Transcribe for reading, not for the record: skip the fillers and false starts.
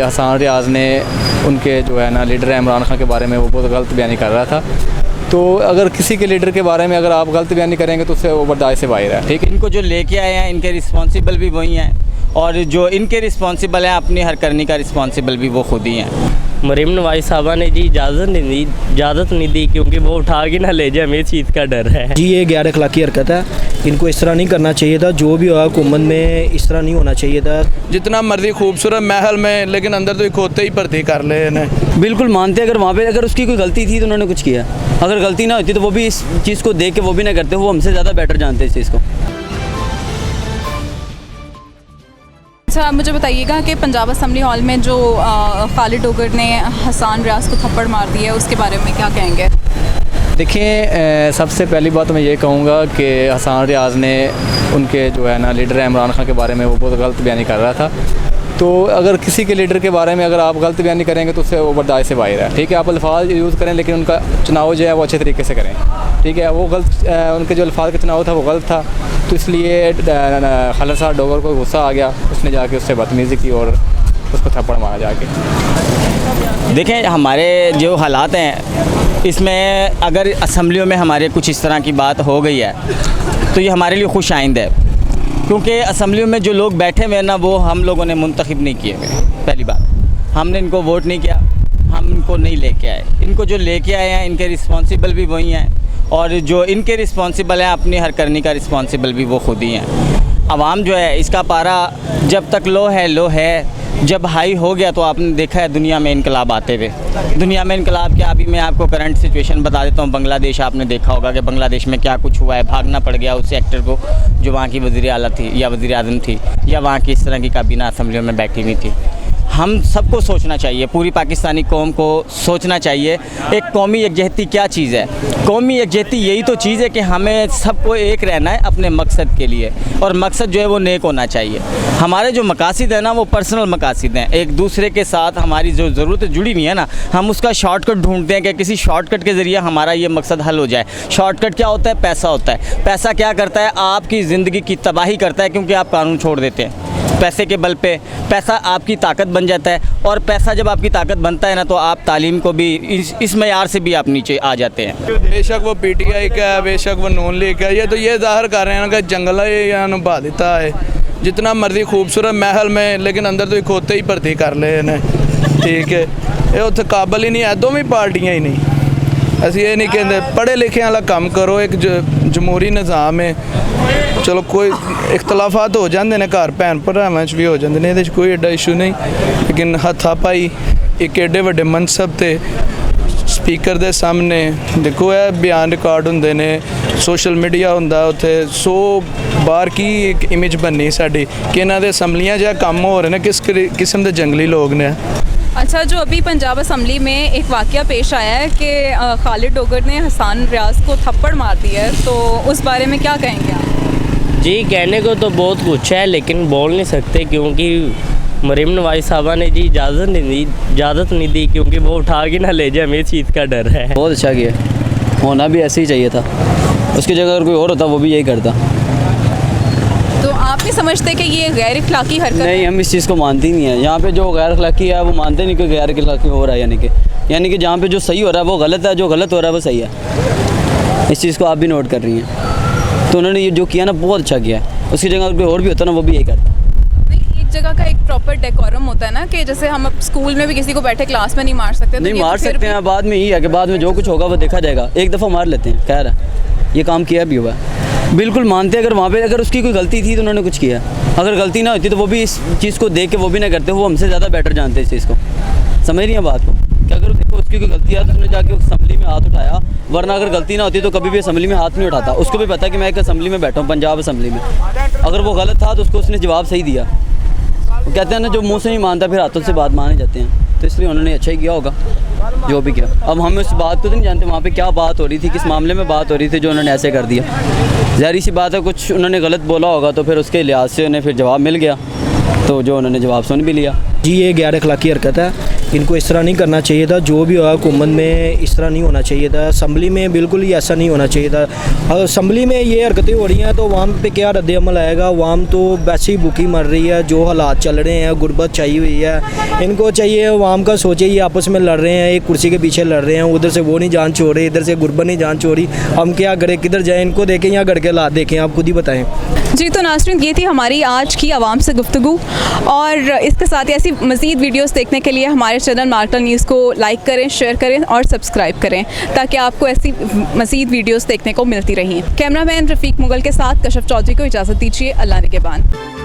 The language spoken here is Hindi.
हसन रियाज ने उनके जो है ना लीडर इमरान खान के बारे में वो बहुत गलत बयानी कर रहा था। तो अगर किसी के लीडर के बारे में अगर आप गलत बयानी करेंगे तो उससे वो बर्दाश्त से बाहर है। ठीक है, इनको जो लेके आए हैं इनके रिस्पॉन्सिबल भी वही हैं, और जो इनके रिस्पॉन्सिबल हैं अपनी हर करने का रिस्पॉन्सिबल भी वो खुद ही हैं। मरीम नवाज साहबा ने जी इजाज़त नहीं दी क्योंकि वो उठा के ना ले जाए, हमें इस चीज़ का डर है जी। ये गैर अखलाकी हरकत है, इनको इस तरह नहीं करना चाहिए था। जो भी हुआ हुकूमत में इस तरह नहीं होना चाहिए था। जितना मर्जी खूबसूरत महल में, लेकिन अंदर तो एक होते ही भर्ती कर ले इन्हें। बिल्कुल मानते, अगर वहाँ पे अगर उसकी कोई गलती थी तो उन्होंने कुछ किया, अगर गलती ना होती तो वो भी इस चीज़ को देख के वो भी ना करते, वो हमसे ज़्यादा बेटर जानते इस चीज़ को। अच्छा, आप मुझे बताइएगा कि पंजाब असम्बली हॉल में जो खालिद डोगर ने हसन रियाज को थप्पड़ मार दिया है, उसके बारे में क्या कहेंगे? देखिए, सबसे पहली बात तो मैं ये कहूँगा कि हसन रियाज ने उनके जो है ना लीडर इमरान खान के बारे में वो बहुत गलत बयानी कर रहा था। तो अगर किसी के लीडर के बारे में अगर आप गलत बयानी करेंगे तो उससे वो बर्दाश्त से बाहर है। ठीक है, आप अल्फाज यूज़ करें लेकिन उनका चुनाव जो है वो अच्छे तरीके से करें। ठीक है, वो गलत उनके जो अल्फाज का चुनाव था वो गलत था, तो इसलिए खालिद साहब डोगर को गुस्सा आ गया, उसने जाके उससे बदतमीज़ी की और उसको थप्पड़ मारा जाके। देखें, हमारे जो हालात हैं इसमें अगर असम्बलियों में हमारे कुछ इस तरह की बात हो गई है तो ये हमारे लिए खुश आइंद है, क्योंकि असम्बलियों में जो लोग बैठे हुए हैं ना वो हम लोगों ने मुंतखब नहीं किए हुए। पहली बात, हमने इनको वोट नहीं किया, हम इनको नहीं लेके आए। इनको जो लेके आए हैं इनके रिस्पॉन्सिबल भी वही हैं, और जो इनके रिस्पॉन्सिबल हैं अपनी हर करने का रिस्पॉन्सिबल भी वो खुद ही हैं। आवाम जो है इसका पारा जब तक लो है, जब हाई हो गया तो आपने देखा है दुनिया में इनकलाब आते हुए। दुनिया में इनकलाब क्या, अभी मैं आपको करंट सिचुएशन बता देता हूँ। बांग्लादेश आपने देखा होगा कि बांग्लादेश में क्या कुछ हुआ है, भागना पड़ गया उस एक्टर को जो वहाँ की वज़ीर आला थी या वज़ीर आज़म थी या वहाँ की इस तरह की काबीना असम्बलियों में बैठी हुई थी। हम सबको सोचना चाहिए, पूरी पाकिस्तानी कौम को सोचना चाहिए एक कौमी यकजहती क्या चीज़ है। कौमी यकजहती यही तो चीज़ है कि हमें सबको एक रहना है अपने मकसद के लिए, और मकसद जो है वो नेक होना चाहिए। हमारे जो मकासद है ना वो पर्सनल मकासद हैं, एक दूसरे के साथ हमारी जो ज़रूरतें जुड़ी हुई है ना, हम उसका शॉर्टकट ढूंढते हैं कि किसी शॉर्टकट के ज़रिए हमारा ये मकसद हल हो जाए। शॉर्टकट क्या होता है? पैसा होता है। पैसा क्या करता है? आपकी ज़िंदगी की तबाही करता है, क्योंकि आप कानून छोड़ देते हैं पैसे के बल पे। पैसा आपकी ताकत बन जाता है, और पैसा जब आपकी ताकत बनता है ना तो आप तालीम को भी इस मयार से भी आप नीचे आ जाते हैं। बेशक वो PTI का है, बेशक वो नून लीग का है, ये तो ये जाहिर कर रहे हैं कि जंगल है निभा देता है। जितना मर्जी खूबसूरत महल में, लेकिन अंदर तो एक होते ही भर्ती कर ले इन्हें। ठीक है, ये उत्थे काबल ही नहीं है, दोवें पार्टियां ही नहीं। असं ये नहीं कहते पढ़े लिखे वाला काम करो, एक जमहूरी निज़ाम है। चलो कोई इख्तलाफात हो जाते हैं घर भैन भरावां च भी हो जाते हैं, ये कोई एडा इशू नहीं, लेकिन हाथापाई एक एडे वड्डे मनसब ते स्पीकर दे सामने देखो ये बयान रिकॉर्ड होंदे ने, सोशल मीडिया होंदा उत्थे 100 बार की एक इमेज बननी साडी कि इन्हां दे असम्बलियां जिहा कम हो रहे हैं, किस किस्म के जंगली लोग ने। अच्छा, जो अभी पंजाब असम्बली में एक वाक़या पेश आया है कि खालिद डोगर ने हसन रियाज को थप्पड़ मार दिया है, तो उस बारे में क्या कहेंगे आप? जी, कहने को तो बहुत कुछ है लेकिन बोल नहीं सकते क्योंकि मरीम नवाज साहबा ने जी इजाज़त नहीं दी क्योंकि वो उठा के ना ले जाए, हमें इस चीज़ का डर है। बहुत अच्छा किया, होना भी ऐसे ही चाहिए था। उसकी जगह अगर कोई और होता वो भी यही करता। तो आप नहीं समझते कि ये गैर अखलाकी हरकत नहीं, हम इस चीज़ को मानते ही नहीं है। यहाँ पे जो गैर अखलाकी है वो मानते नहीं कि गैर अखलाकी हो रहा है, यानी कि जहाँ पे जो सही हो रहा है वो गलत है, जो गलत हो रहा है वो सही है। इस चीज़ को आप भी नोट कर रही हैं। तो उन्होंने ये जो किया ना बहुत अच्छा किया है। उसकी जगह अगर कोई और भी होता ना वो भी यही करता। एक जगह का एक प्रॉपर डेकोरम होता है ना, कि जैसे हम अब स्कूल में भी किसी को बैठे क्लास में नहीं मार सकते। नहीं मार सकते हैं, बाद में ही है कि बाद में जो कुछ होगा वो देखा जाएगा। एक दफ़ा मार लेते हैं, खैर ये काम किया भी हुआ है। बिल्कुल मानते, अगर वहाँ पे अगर उसकी कोई गलती थी तो उन्होंने कुछ किया, अगर गलती ना होती तो वो भी इस चीज़ को देख के वो भी ना करते, वो हमसे ज़्यादा बेटर जानते हैं इस चीज़ को। समझ रही हैं बात को कि अगर देखो उसकी कोई गलती है तो उसने जाके असम्बली में हाथ उठाया, वरना अगर गलती ना होती तो कभी भी असम्बली में हाथ नहीं उठाता। उसको भी पता है कि मैं एक असम्बली में बैठा हूँ, पंजाब असम्बली में। अगर वो गलत था तो उसको उसने जवाब सही दिया। वो कहते हैं ना जो मुँह से नहीं मानता फिर हाथों से बात माने जाते हैं, तो इसलिए उन्होंने अच्छा ही किया होगा जो भी किया। अब हम उस बात को तो नहीं जानते वहाँ पे क्या बात हो रही थी, किस मामले में बात हो रही थी जो उन्होंने ऐसे कर दिया। ज़ाहिर सी बात है कुछ उन्होंने गलत बोला होगा तो फिर उसके लिहाज से उन्हें फिर जवाब मिल गया, तो जो उन्होंने जवाब सुन भी लिया। जी, ये गैर अखलाकी हरकत है, इनको इस तरह नहीं करना चाहिए था। जो भी हुआ हुकूमत में इस तरह नहीं होना चाहिए था। असम्बली में बिल्कुल ही ऐसा नहीं होना चाहिए था। अगर असम्बली में ये हरकतें हो रही हैं तो अवाम पे क्या रद्द अमल आएगा? अवाम तो वैसे ही भूखी मर रही है, जो हालात चल रहे हैं, गुर्बत छाई हुई है। इनको चाहिए अवाम का सोचे, ये आपस में लड़ रहे हैं, एक कुर्सी के पीछे लड़ रहे हैं, उधर से वो नहीं जान छोड़ रहे, इधर से गुर्बत नहीं जान छोड़ रही। हम क्या करें, किधर जाएँ? इनको देखें या घर के हालात देखें, आप खुद ही बताएँ। जी, तो नाज़रीन, ये थी हमारी आज की आवाम से गुफ्तगू, और इसके साथ ही ऐसी मज़ीद वीडियोस देखने के लिए हमारे चैनल मार्कटन न्यूज़ को लाइक करें, शेयर करें और सब्सक्राइब करें, ताकि आपको ऐसी मज़ीद वीडियोस देखने को मिलती रहें। कैमरामैन रफ़ीक मुगल के साथ कशफ चौधरी को इजाज़त दीजिए। अल्लाह निगहबान।